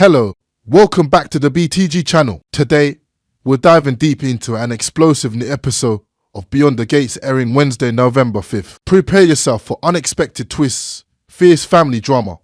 Hello, welcome back to the BTG channel. Today, we're diving deep into an explosive new episode of Beyond the Gates airing Wednesday, November 5th. Prepare yourself for unexpected twists, fierce family drama,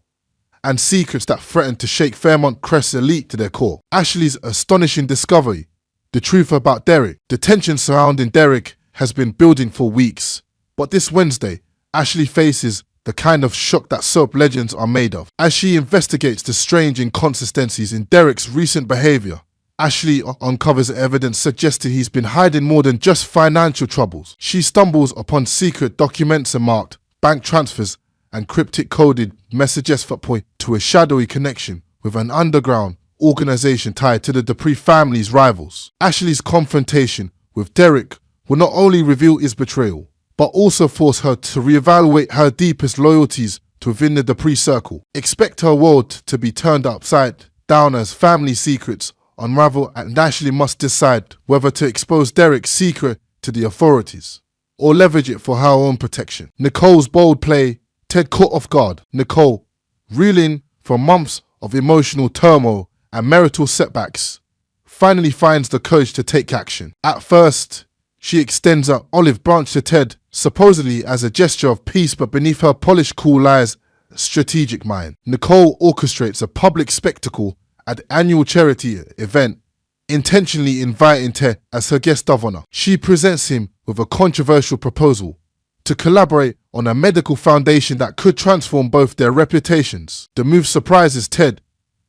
and secrets that threaten to shake Fairmont Crest's elite to their core. Ashley's astonishing discovery, the truth about Derek. The tension surrounding Derek has been building for weeks, but this Wednesday, Ashley faces the kind of shock that soap legends are made of. As she investigates the strange inconsistencies in Derek's recent behavior, Ashley uncovers evidence suggesting he's been hiding more than just financial troubles. She stumbles upon secret documents and marked bank transfers and cryptic coded messages that point to a shadowy connection with an underground organization tied to the Dupree family's rivals. Ashley's confrontation with Derek will not only reveal his betrayal, but also force her to reevaluate her deepest loyalties to within the Dupree circle. Expect her world to be turned upside down as family secrets unravel, and Ashley must decide whether to expose Derek's secret to the authorities or leverage it for her own protection. Nicole's bold play, Ted caught off guard. Nicole, reeling from months of emotional turmoil and marital setbacks, finally finds the courage to take action. At first, she extends an olive branch to Ted, supposedly as a gesture of peace, but beneath her polished cool lies a strategic mind. Nicole orchestrates a public spectacle at the annual charity event, intentionally inviting Ted as her guest of honor. She presents him with a controversial proposal to collaborate on a medical foundation that could transform both their reputations. The move surprises Ted,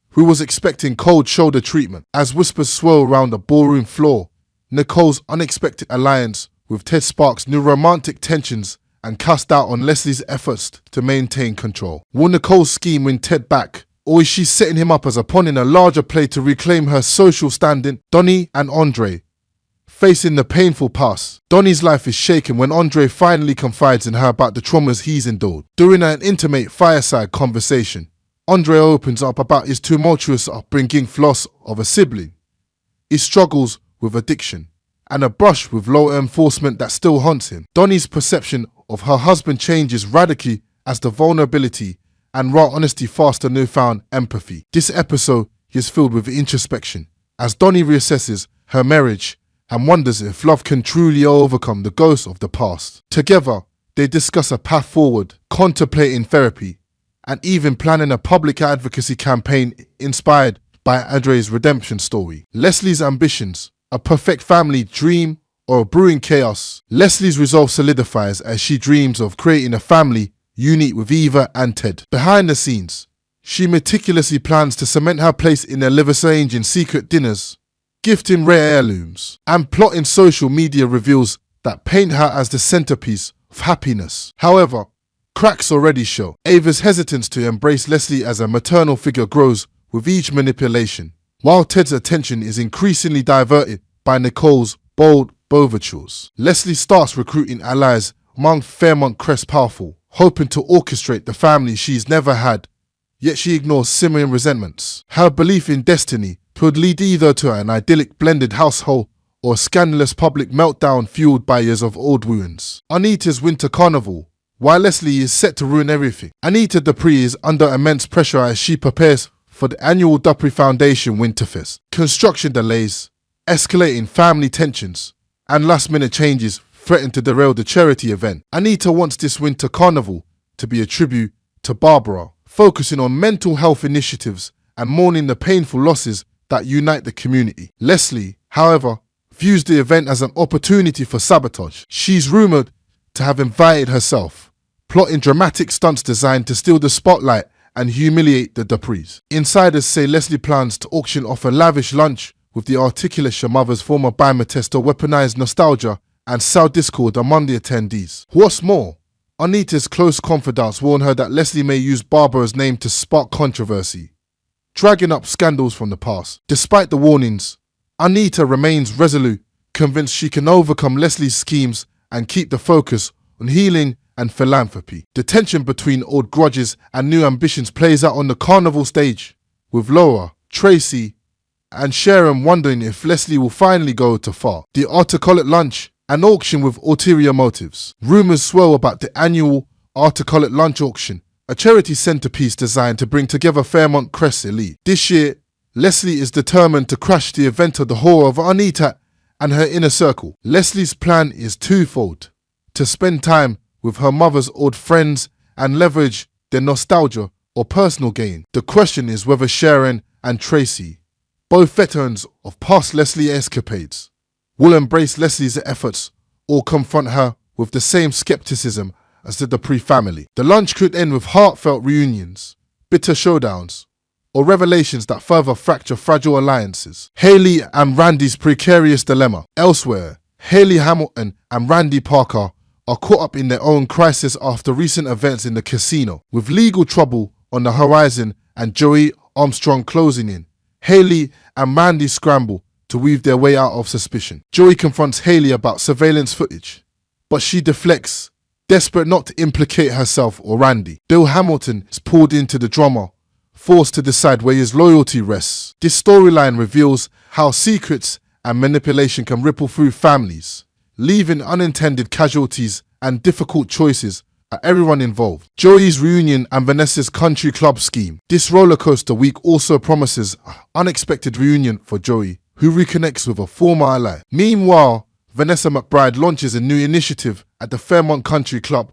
who was expecting cold shoulder treatment. As whispers swirl around the ballroom floor, Nicole's unexpected alliance with Ted sparks new romantic tensions and cast doubt on Leslie's efforts to maintain control. Will Nicole's scheme win Ted back, or is she setting him up as a pawn in a larger play to reclaim her social standing? Donnie and Andre, facing the painful past. Donnie's life is shaken when Andre finally confides in her about the traumas he's endured. During an intimate fireside conversation, Andre opens up about his tumultuous upbringing, loss of a sibling, his struggles with addiction, and a brush with law enforcement that still haunts him. Donnie's perception of her husband changes radically as the vulnerability and raw honesty foster newfound empathy. This episode is filled with introspection as Donnie reassesses her marriage and wonders if love can truly overcome the ghosts of the past. Together, they discuss a path forward, contemplating therapy, and even planning a public advocacy campaign inspired by Andre's redemption story. Leslie's ambitions, a perfect family dream or a brewing chaos. Leslie's resolve solidifies as she dreams of creating a family unique with Eva and Ted. Behind the scenes, she meticulously plans to cement her place in their liver-changing secret dinners, gifting rare heirlooms, and plotting social media reveals that paint her as the centerpiece of happiness. However, cracks already show. Ava's hesitance to embrace Leslie as a maternal figure grows with each manipulation, while Ted's attention is increasingly diverted by Nicole's bold overtures. Leslie starts recruiting allies among Fairmont Crest powerful, hoping to orchestrate the family she's never had, yet she ignores simmering resentments. Her belief in destiny could lead either to an idyllic blended household or a scandalous public meltdown fueled by years of old wounds. Anita's winter carnival. While Leslie is set to ruin everything, Anita Dupree is under immense pressure as she prepares for the annual Dupree Foundation Winterfest. Construction delays, escalating family tensions, and last-minute changes threaten to derail the charity event. Anita wants this winter carnival to be a tribute to Barbara, focusing on mental health initiatives and mourning the painful losses that unite the community. Leslie, however, views the event as an opportunity for sabotage. She's rumored to have invited herself, plotting dramatic stunts designed to steal the spotlight and humiliate the Duprees. Insiders say Leslie plans to auction off a lavish lunch with the articulate mother's former biometest to weaponize nostalgia and sow discord among the attendees. What's more, Anita's close confidants warn her that Leslie may use Barbara's name to spark controversy, dragging up scandals from the past. Despite the warnings, Anita remains resolute, convinced she can overcome Leslie's schemes and keep the focus on healing and philanthropy. The tension between old grudges and new ambitions plays out on the carnival stage, with Laura, Tracy, and Sharon wondering if Leslie will finally go too far. The articulate lunch, an auction with ulterior motives. Rumours swirl about the annual articulate lunch auction, a charity centerpiece designed to bring together Fairmont Crest elite. This year, Leslie is determined to crash the event of the horror of Anita and her inner circle. Leslie's plan is twofold: to spend time with her mother's old friends and leverage their nostalgia or personal gain. The question is whether Sharon and Tracy, both veterans of past Leslie escapades, will embrace Leslie's efforts or confront her with the same skepticism as the Dupree family. The lunch could end with heartfelt reunions, bitter showdowns, or revelations that further fracture fragile alliances. Haley and Randy's precarious dilemma. Elsewhere, Haley Hamilton and Randy Parker are caught up in their own crisis after recent events in the casino. With legal trouble on the horizon and Joey Armstrong closing in, Haley and Randy scramble to weave their way out of suspicion. Joey confronts Haley about surveillance footage, but she deflects, desperate not to implicate herself or Randy. Bill Hamilton is pulled into the drama, forced to decide where his loyalty rests. This storyline reveals how secrets and manipulation can ripple through families, leaving unintended casualties and difficult choices at everyone involved. Joey's reunion and Vanessa's country club scheme. This rollercoaster week also promises an unexpected reunion for Joey, who reconnects with a former ally. Meanwhile, Vanessa McBride launches a new initiative at the Fairmont Country Club,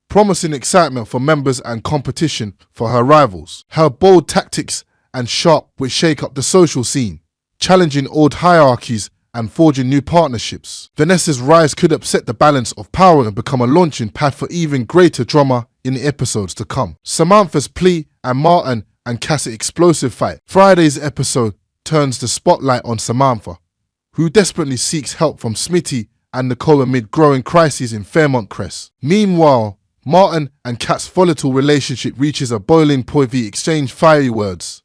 promising excitement for members and competition for her rivals. Her bold tactics and sharp wit shake up the social scene, challenging old hierarchies and forging new partnerships. Vanessa's rise could upset the balance of power and become a launching pad for even greater drama in the episodes to come. Samantha's plea and Martin and Cassie explosive fight. Friday's episode turns the spotlight on Samantha, who desperately seeks help from Smitty and Nicole amid growing crises in Fairmont Crest. Meanwhile, Martin and Kat's volatile relationship reaches a boiling point. They exchange fiery words,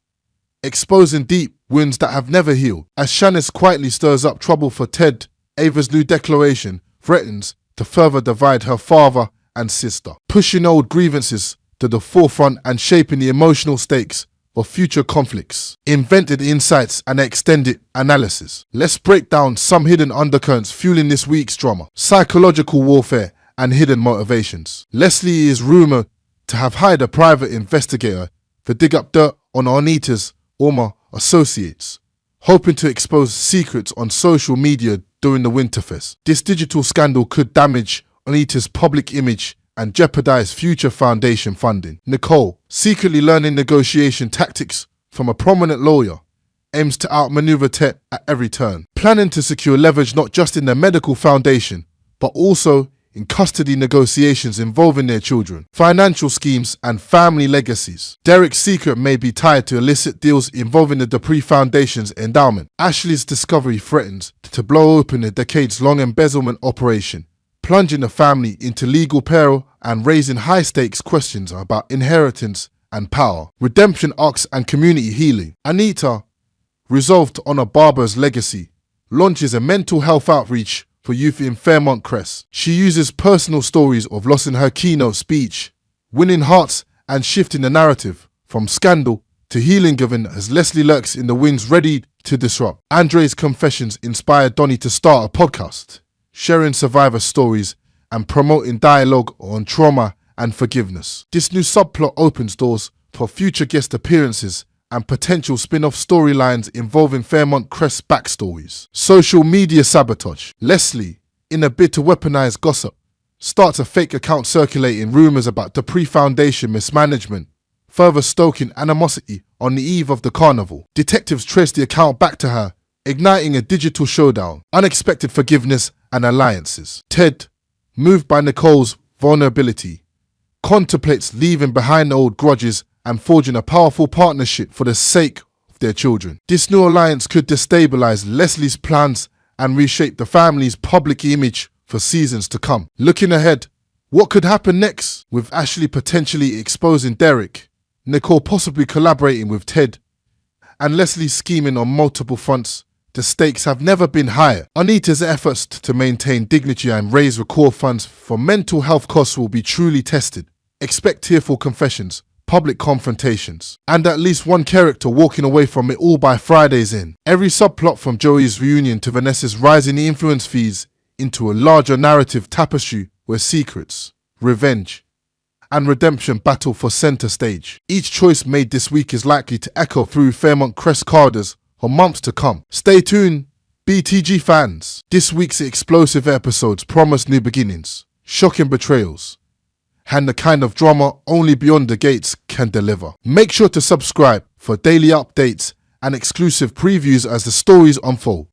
exposing deep wounds that have never healed. As Shanice quietly stirs up trouble for Ted, Ava's new declaration threatens to further divide her father and sister, pushing old grievances to the forefront and shaping the emotional stakes for future conflicts. Invented insights and extended analysis. Let's break down some hidden undercurrents fueling this week's drama. Psychological warfare and hidden motivations. Leslie is rumored to have hired a private investigator to dig up dirt on Anita's former associates, hoping to expose secrets on social media during the Winterfest. This digital scandal could damage Anita's public image and jeopardize future foundation funding. Nicole, secretly learning negotiation tactics from a prominent lawyer, aims to outmaneuver Ted at every turn, planning to secure leverage not just in the medical foundation, but also in custody negotiations involving their children, financial schemes, and family legacies. Derek's secret may be tied to illicit deals involving the Dupree Foundation's endowment. Ashley's discovery threatens to blow open a decades-long embezzlement operation, plunging the family into legal peril and raising high-stakes questions about inheritance and power. Redemption arcs and community healing. Anita, resolved to honor Barbara's legacy, launches a mental health outreach for youth in Fairmont Crest. She uses personal stories of loss in her keynote speech, winning hearts and shifting the narrative from scandal to healing, given as Leslie lurks in the wings ready to disrupt. Andre's confessions inspired Donnie to start a podcast, sharing survivor stories and promoting dialogue on trauma and forgiveness. This new subplot opens doors for future guest appearances and potential spin-off storylines involving Fairmont Crest backstories. Social media sabotage. Leslie, in a bid to weaponize gossip, starts a fake account circulating rumors about Dupree Foundation mismanagement, further stoking animosity on the eve of the carnival. Detectives trace the account back to her, igniting a digital showdown, unexpected forgiveness and alliances. Ted, moved by Nicole's vulnerability, contemplates leaving behind old grudges and forging a powerful partnership for the sake of their children. This new alliance could destabilize Leslie's plans and reshape the family's public image for seasons to come. Looking ahead, what could happen next? With Ashley potentially exposing Derek, Nicole possibly collaborating with Ted, and Leslie scheming on multiple fronts, the stakes have never been higher. Anita's efforts to maintain dignity and raise record funds for mental health costs will be truly tested. Expect tearful confessions, public confrontations, and at least one character walking away from it all by Friday's end. Every subplot from Joey's reunion to Vanessa's rising influence feeds into a larger narrative tapestry where secrets, revenge, and redemption battle for centre stage. Each choice made this week is likely to echo through Fairmont Crest Carders for months to come. Stay tuned, BTG fans. This week's explosive episodes promise new beginnings, shocking betrayals, and the kind of drama only Beyond the Gates can deliver. Make sure to subscribe for daily updates and exclusive previews as the stories unfold.